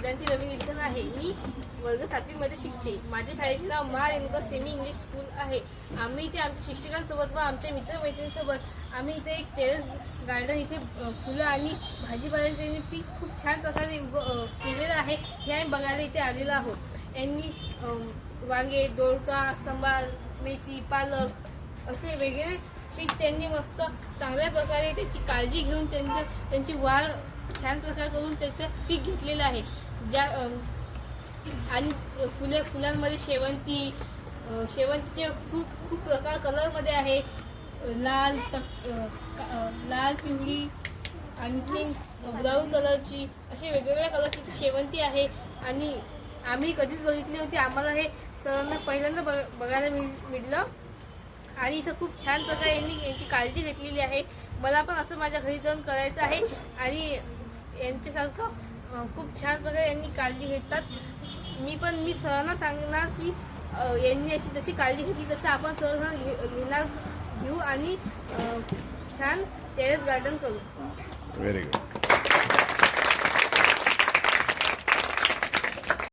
वेदांती रवी निलकन आहे. मी वर्ग 7वीमध्ये शिकते. माझ्या शाळेचे नाव महा रेणुका सेमी इंग्लिश स्कूल आहे. आम्ही इथे आमच्या शिक्षकांसोबत व आमच्या मित्रमैत्रिणींसोबत आम्ही इथे एक टेरेस गार्डन, इथे फुलं आणि भाजीपाल्याचे पीक खूप छान प्रकारे केलेलं आहे. हे आम्ही बघायला इथे आलेलो आहोत. यांनी वांगे, दोडका, सांबार, मेथी, पालक असे वेगळे पीक त्यांनी मस्त चांगल्या प्रकारे त्याची काळजी घेऊन त्यांची वाढ छान प्रकारे करून त्याचं पीक घेतलेलं आहे. आणि फुलांमध्ये शेवंतीचे खूप प्रकार कलरमध्ये आहे. लाल, पिवळी, आणखीन ब्राऊन कलरची, अशी वेगवेगळ्या कलरची शेवंती आहे. आणि आम्ही कधीच बघितली होती. आम्हाला हे सरांना पहिल्यांदा बघायला मिळलं. आणि इथं खूप छान प्रकारे यांची काळजी घेतलेली आहे. मला पण असं माझ्या घरी जाऊन करायचं आहे आणि यांच्यासारखं खूप छान प्रकारे यांनी काळजी घेतात. मी सरांना सांगणार की यांनी अशी जशी काळजी घेतली तसं आपण सर घेऊ आणि छान टेरेस गार्डन करू. Very good.